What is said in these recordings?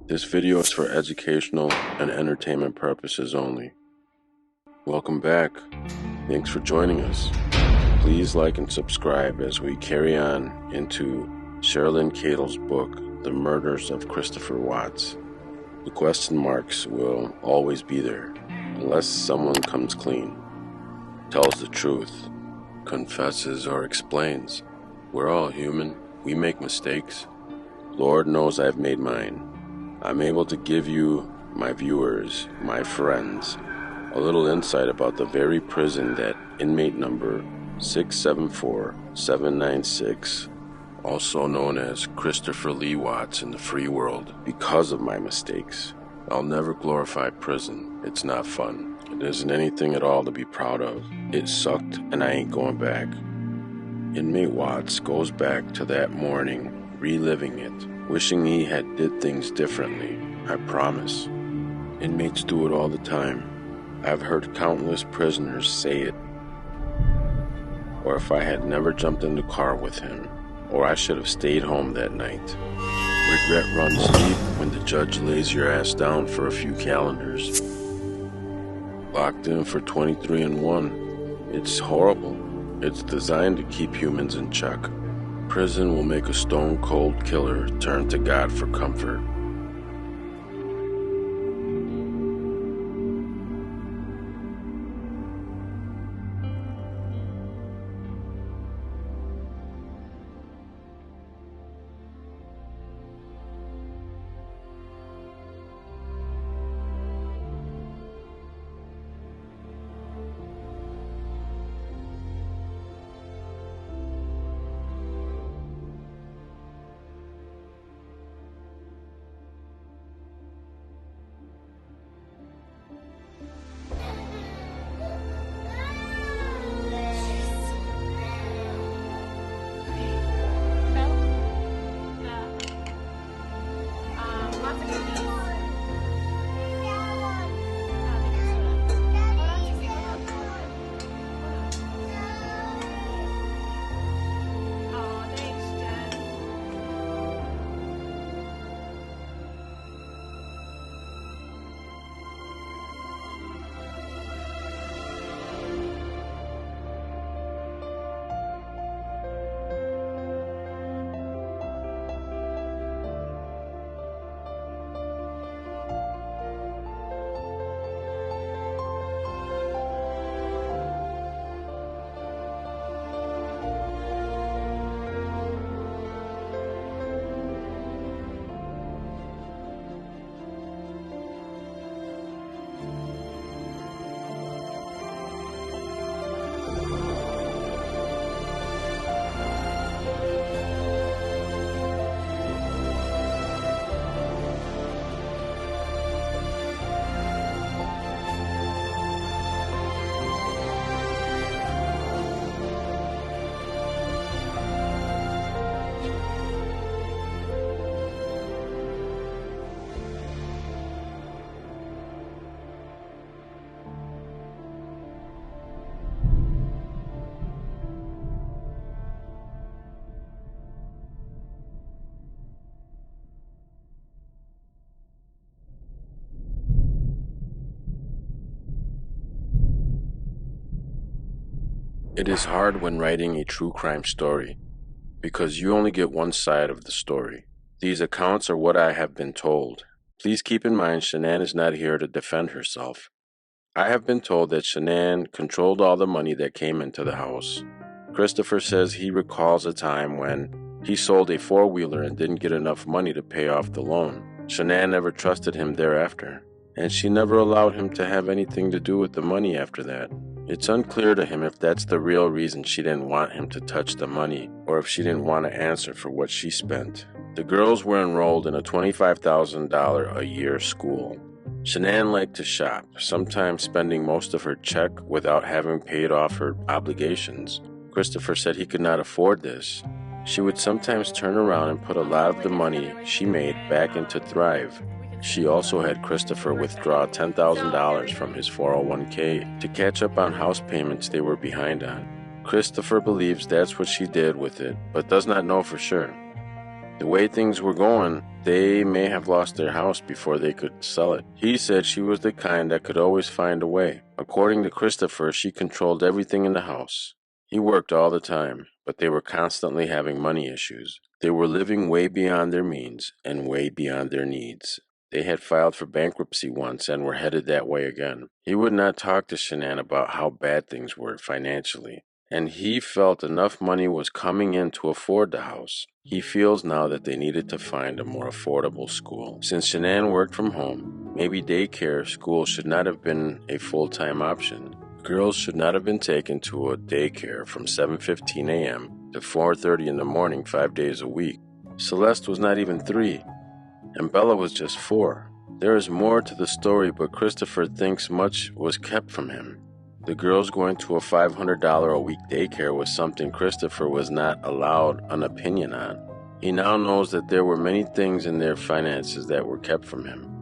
This video is for educational and entertainment purposes only. Welcome back. Thanks for joining us. Please like and subscribe as we carry on into Sherilyn Cattle's book, The Murders of Christopher Watts. The question marks will always be there, unless someone comes clean, tells the truth, confesses or explains. We're all human. We make mistakes. Lord knows I've made mine. I'm able to give you, my viewers, my friends, a little insight about the very prison that inmate number 674796, also known as Christopher Lee Watts in the free world, because of my mistakes. I'll never glorify prison. It's not fun. It isn't anything at all to be proud of. It sucked and I ain't going back. Inmate Watts goes back to that morning, reliving it, wishing he had did things differently. I promise. Inmates do it all the time. I've heard countless prisoners say it. Or if I had never jumped in the car with him, or I should have stayed home that night. Regret runs deep when the judge lays your ass down for a few calendars. Locked in for 23-1. It's horrible. It's designed to keep humans in check. Prison will make a stone-cold killer turn to God for comfort. It is hard when writing a true crime story, because you only get one side of the story. These accounts are what I have been told. Please keep in mind Shanann is not here to defend herself. I have been told that Shanann controlled all the money that came into the house. Christopher says he recalls a time when he sold a four-wheeler and didn't get enough money to pay off the loan. Shanann never trusted him thereafter, and she never allowed him to have anything to do with the money after that. It's unclear to him if that's the real reason she didn't want him to touch the money, or if she didn't want to answer for what she spent. The girls were enrolled in a $25,000 a year school. Shanann liked to shop, sometimes spending most of her check without having paid off her obligations. Christopher said he could not afford this. She would sometimes turn around and put a lot of the money she made back into Thrive. She also had Christopher withdraw $10,000 from his 401k to catch up on house payments they were behind on. Christopher believes that's what she did with it, but does not know for sure. The way things were going, they may have lost their house before they could sell it. He said she was the kind that could always find a way. According to Christopher, she controlled everything in the house. He worked all the time, but they were constantly having money issues. They were living way beyond their means and way beyond their needs. They had filed for bankruptcy once and were headed that way again. He would not talk to Shanann about how bad things were financially, and he felt enough money was coming in to afford the house. He feels now that they needed to find a more affordable school. Since Shanann worked from home, maybe daycare school should not have been a full-time option. Girls should not have been taken to a daycare from 7:15 a.m. to 4:30 in the morning 5 days a week. Celeste was not even 3, and Bella was just 4. There is more to the story, but Christopher thinks much was kept from him. The girls going to a $500 a week daycare was something Christopher was not allowed an opinion on. He now knows that there were many things in their finances that were kept from him.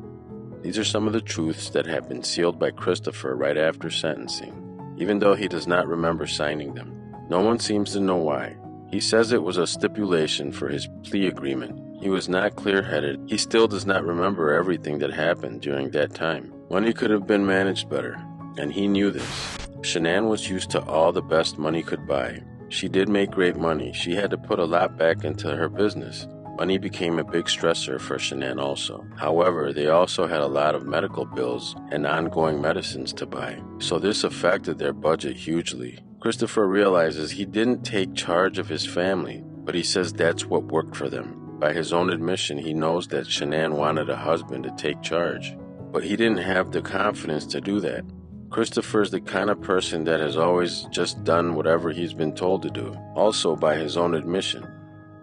These are some of the truths that have been sealed by Christopher right after sentencing, even though he does not remember signing them. No one seems to know why. He says it was a stipulation for his plea agreement. He was not clear-headed. He still does not remember everything that happened during that time. Money could have been managed better, and he knew this. Shanann was used to all the best money could buy. She did make great money. She had to put a lot back into her business. Money became a big stressor for Shanann also. However, they also had a lot of medical bills and ongoing medicines to buy, so this affected their budget hugely. Christopher realizes he didn't take charge of his family, but he says that's what worked for them. By his own admission, he knows that Shanann wanted a husband to take charge, but he didn't have the confidence to do that. Christopher is the kind of person that has always just done whatever he's been told to do, also by his own admission.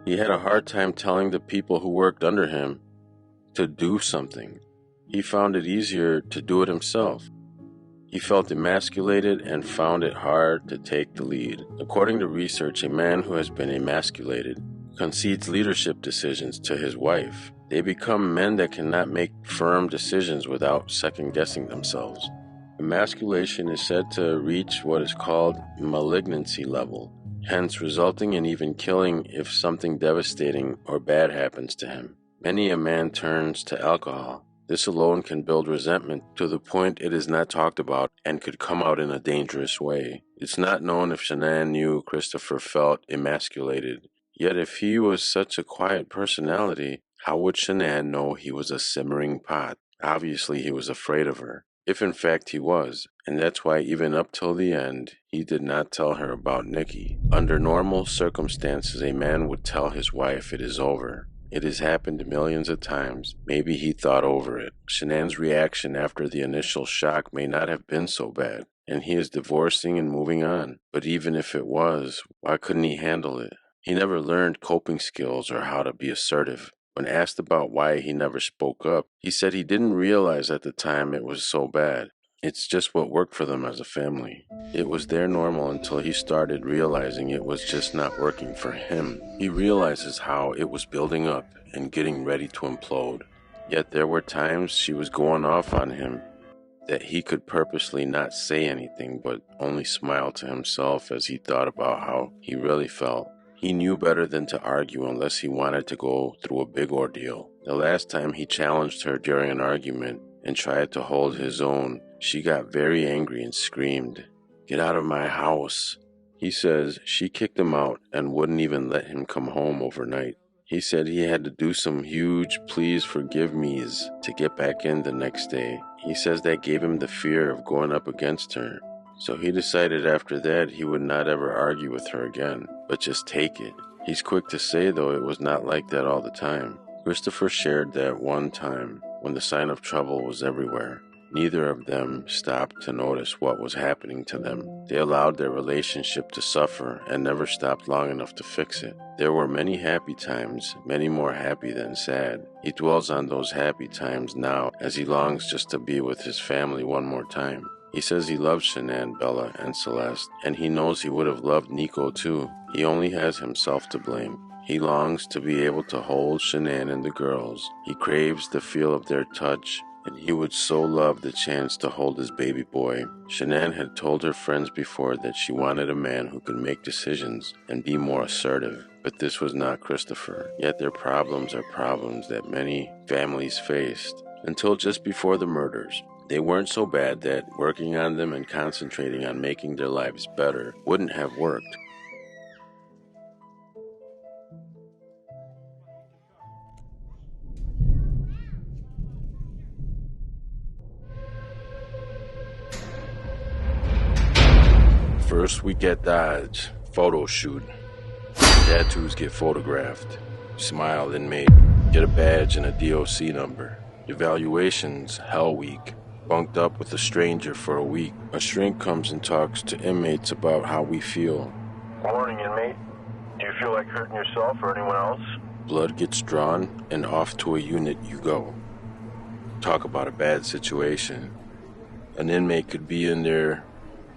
He had a hard time telling the people who worked under him to do something. He found it easier to do it himself. He felt emasculated and found it hard to take the lead. According to research, a man who has been emasculated concedes leadership decisions to his wife. They become men that cannot make firm decisions without second-guessing themselves. Emasculation is said to reach what is called malignancy level, hence resulting in even killing if something devastating or bad happens to him. Many a man turns to alcohol. This alone can build resentment to the point it is not talked about and could come out in a dangerous way. It's not known if Shanann knew Christopher felt emasculated. Yet if he was such a quiet personality, how would Shanann know he was a simmering pot? Obviously he was afraid of her, if in fact he was, and that's why even up till the end, he did not tell her about Nikki. Under normal circumstances, a man would tell his wife it is over. It has happened millions of times. Maybe he thought over it. Shanann's reaction after the initial shock may not have been so bad, and he is divorcing and moving on. But even if it was, why couldn't he handle it? He never learned coping skills or how to be assertive. When asked about why he never spoke up, he said he didn't realize at the time it was so bad. It's just what worked for them as a family. It was their normal until he started realizing it was just not working for him. He realizes how it was building up and getting ready to implode. Yet there were times she was going off on him that he could purposely not say anything but only smile to himself as he thought about how he really felt. He knew better than to argue unless he wanted to go through a big ordeal. The last time he challenged her during an argument and tried to hold his own, she got very angry and screamed, "Get out of my house." He says she kicked him out and wouldn't even let him come home overnight. He said he had to do some huge please forgive me's to get back in the next day. He says that gave him the fear of going up against her. So he decided after that he would not ever argue with her again, but just take it. He's quick to say, though, it was not like that all the time. Christopher shared that one time, when the sign of trouble was everywhere, neither of them stopped to notice what was happening to them. They allowed their relationship to suffer and never stopped long enough to fix it. There were many happy times, many more happy than sad. He dwells on those happy times now as he longs just to be with his family one more time. He says he loves Shanann, Bella, and Celeste, and he knows he would have loved Nico too. He only has himself to blame. He longs to be able to hold Shanann and the girls. He craves the feel of their touch, and he would so love the chance to hold his baby boy. Shanann had told her friends before that she wanted a man who could make decisions and be more assertive. But this was not Christopher, yet their problems are problems that many families faced until just before the murders. They weren't so bad that working on them and concentrating on making their lives better wouldn't have worked. First we get Dodge, photo shoot. Tattoos get photographed. Smile inmate, get a badge and a DOC number. Evaluations, Hell Week. Bunked up with a stranger for a week. A shrink comes and talks to inmates about how we feel. Morning, inmate. Do you feel like hurting yourself or anyone else? Blood gets drawn and off to a unit you go. Talk about a bad situation. An inmate could be in there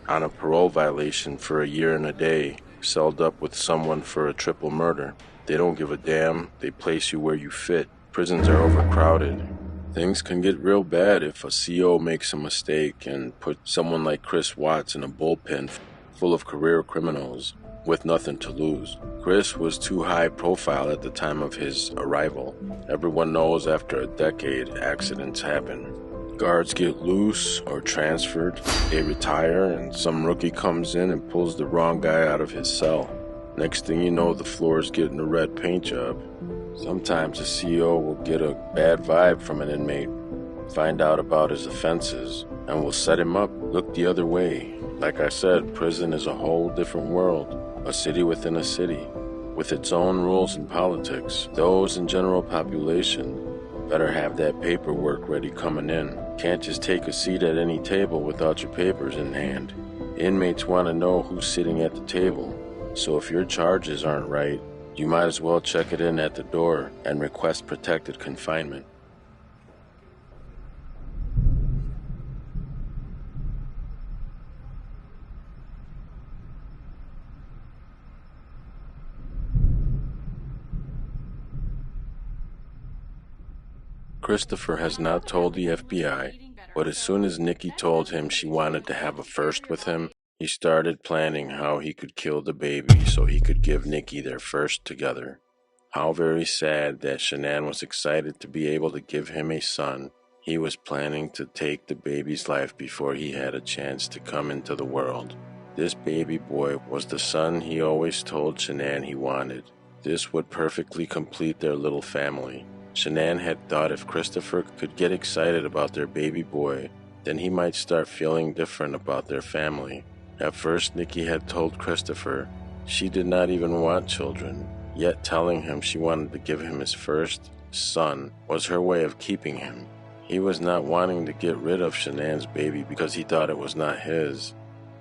on a parole violation for a year and a day, celled up with someone for a triple murder. They don't give a damn. They place you where you fit. Prisons are overcrowded. Things can get real bad if a CO makes a mistake and put someone like Chris Watts in a bullpen full of career criminals with nothing to lose. Chris was too high profile at the time of his arrival. Everyone knows after a decade, accidents happen. Guards get loose or transferred, they retire, and some rookie comes in and pulls the wrong guy out of his cell. Next thing you know, the floor is getting a red paint job. Sometimes a CO will get a bad vibe from an inmate, find out about his offenses, and will set him up, look the other way. Like I said, prison is a whole different world, a city within a city, with its own rules and politics. Those in general population better have that paperwork ready coming in. Can't just take a seat at any table without your papers in hand. Inmates want to know who's sitting at the table, so if your charges aren't right, you might as well check it in at the door and request protected confinement. Christopher has not told the FBI, but as soon as Nikki told him she wanted to have a first with him, he started planning how he could kill the baby so he could give Nikki their first together. How very sad that Shanann was excited to be able to give him a son. He was planning to take the baby's life before he had a chance to come into the world. This baby boy was the son he always told Shanann he wanted. This would perfectly complete their little family. Shanann had thought if Christopher could get excited about their baby boy, then he might start feeling different about their family. At first, Nikki had told Christopher she did not even want children, yet telling him she wanted to give him his first son was her way of keeping him. He was not wanting to get rid of Shanann's baby because he thought it was not his.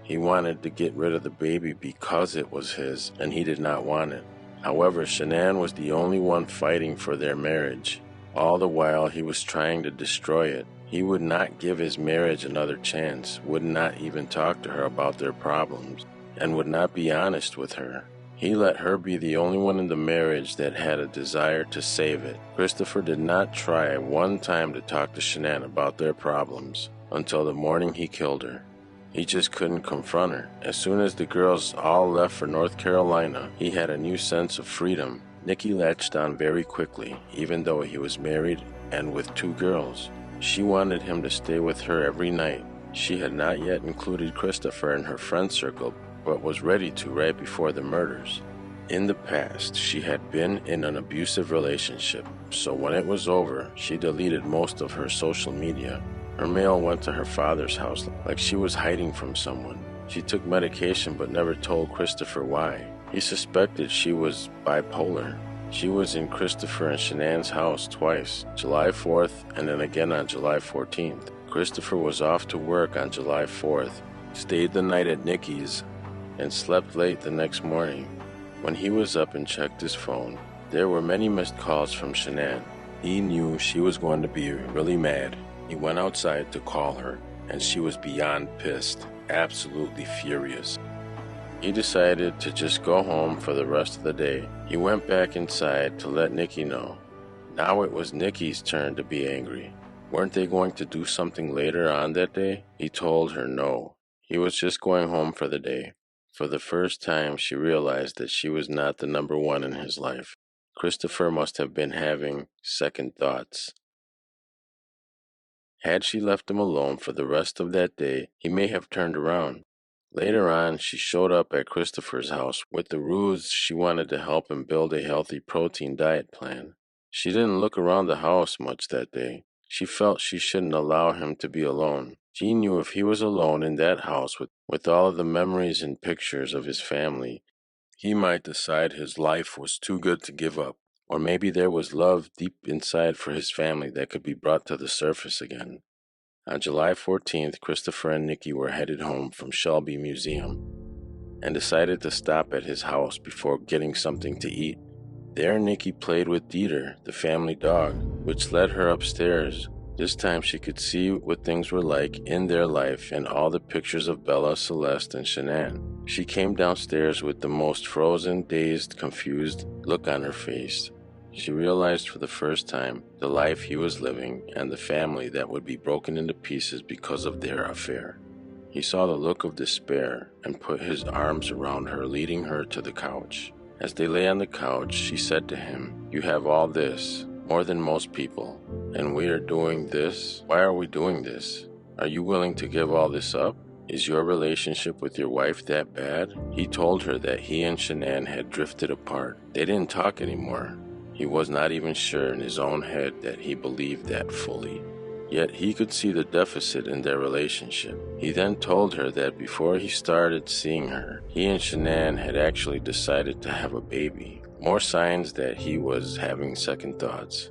He wanted to get rid of the baby because it was his, and he did not want it. However, Shanann was the only one fighting for their marriage. All the while he was trying to destroy it. He would not give his marriage another chance, would not even talk to her about their problems, and would not be honest with her. He let her be the only one in the marriage that had a desire to save it. Christopher did not try one time to talk to Shanann about their problems until the morning he killed her. He just couldn't confront her. As soon as the girls all left for North Carolina, he had a new sense of freedom. Nikki latched on very quickly, even though he was married and with 2 girls. She wanted him to stay with her every night. She had not yet included Christopher in her friend circle, but was ready to right before the murders. In the past, she had been in an abusive relationship, so when it was over, she deleted most of her social media. Her mail went to her father's house like she was hiding from someone. She took medication but never told Christopher why. He suspected she was bipolar. She was in Christopher and Shanann's house twice, July 4th and then again on July 14th. Christopher was off to work on July 4th, stayed the night at Nikki's, and slept late the next morning. When he was up and checked his phone, there were many missed calls from Shanann. He knew she was going to be really mad. He went outside to call her, and she was beyond pissed, absolutely furious. He decided to just go home for the rest of the day. He went back inside to let Nikki know. Now it was Nikki's turn to be angry. Weren't they going to do something later on that day? He told her no. He was just going home for the day. For the first time, she realized that she was not the number one in his life. Christopher must have been having second thoughts. Had she left him alone for the rest of that day, he may have turned around. Later on, she showed up at Christopher's house with the ruse she wanted to help him build a healthy protein diet plan. She didn't look around the house much that day. She felt she shouldn't allow him to be alone. She knew if he was alone in that house with all of the memories and pictures of his family, he might decide his life was too good to give up. Or maybe there was love deep inside for his family that could be brought to the surface again. On July 14th, Christopher and Nikki were headed home from Shelby Museum and decided to stop at his house before getting something to eat. There, Nikki played with Dieter, the family dog, which led her upstairs. This time she could see what things were like in their life and all the pictures of Bella, Celeste, and Shanann. She came downstairs with the most frozen, dazed, confused look on her face. She realized for the first time the life he was living and the family that would be broken into pieces because of their affair. He saw the look of despair and put his arms around her, leading her to the couch. As they lay on the couch, she said to him, "You have all this, more than most people, and we are doing this. Why are we doing this? Are you willing to give all this up? Is your relationship with your wife that bad?" He told her that he and Shanann had drifted apart. They didn't talk anymore. He was not even sure in his own head that he believed that fully. Yet he could see the deficit in their relationship. He then told her that before he started seeing her, he and Shanann had actually decided to have a baby. More signs that he was having second thoughts.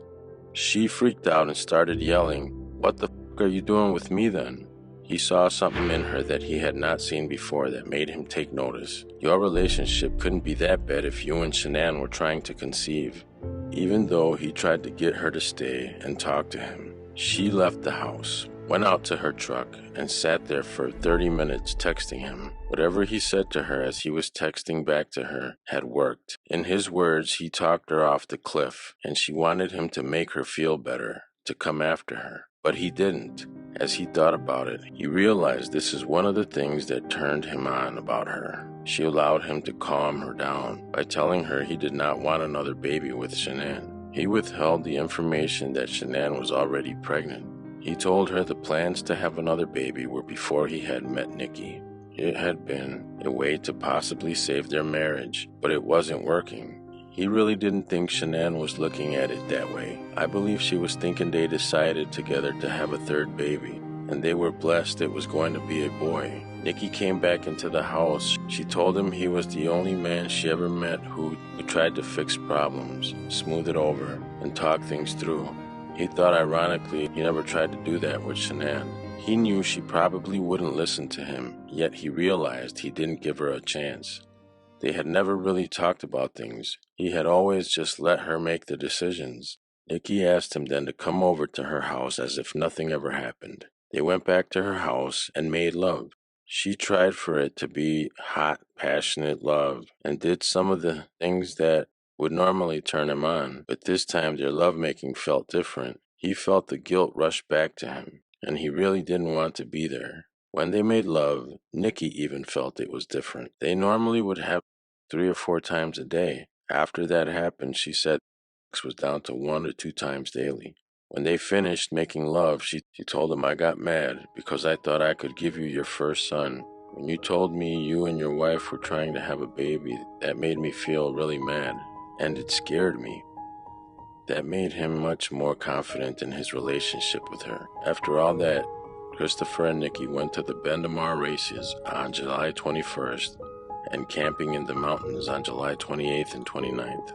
She freaked out and started yelling, "What the f*** are you doing with me then?" He saw something in her that he had not seen before that made him take notice. Your relationship couldn't be that bad if you and Shanann were trying to conceive. Even though he tried to get her to stay and talk to him, she left the house, went out to her truck, and sat there for 30 minutes texting him. Whatever he said to her as he was texting back to her had worked. In his words, he talked her off the cliff, and she wanted him to make her feel better, to come after her. But he didn't. As he thought about it, he realized this is one of the things that turned him on about her. She allowed him to calm her down by telling her he did not want another baby with Shanann. He withheld the information that Shanann was already pregnant. He told her the plans to have another baby were before he had met Nikki. It had been a way to possibly save their marriage, but it wasn't working. He really didn't think Shanann was looking at it that way. I believe she was thinking they decided together to have a third baby, and they were blessed it was going to be a boy. Nikki came back into the house. She told him he was the only man she ever met who tried to fix problems, smooth it over, and talk things through. He thought ironically he never tried to do that with Shanann. He knew she probably wouldn't listen to him, yet he realized he didn't give her a chance. They had never really talked about things. He had always just let her make the decisions. Nikki asked him then to come over to her house as if nothing ever happened. They went back to her house and made love. She tried for it to be hot, passionate love and did some of the things that would normally turn him on, but this time their lovemaking felt different. He felt the guilt rush back to him, and he really didn't want to be there. When they made love, Nikki even felt it was different. They normally would have 3 or 4 times a day. After that happened, she said sex was down to 1 or 2 times daily. When they finished making love, she told him, "I got mad because I thought I could give you your first son. When you told me you and your wife were trying to have a baby, that made me feel really mad, and it scared me." That made him much more confident in his relationship with her. After all that, Christopher and Nikki went to the Bendamar races on July 21st and camping in the mountains on July 28th and 29th.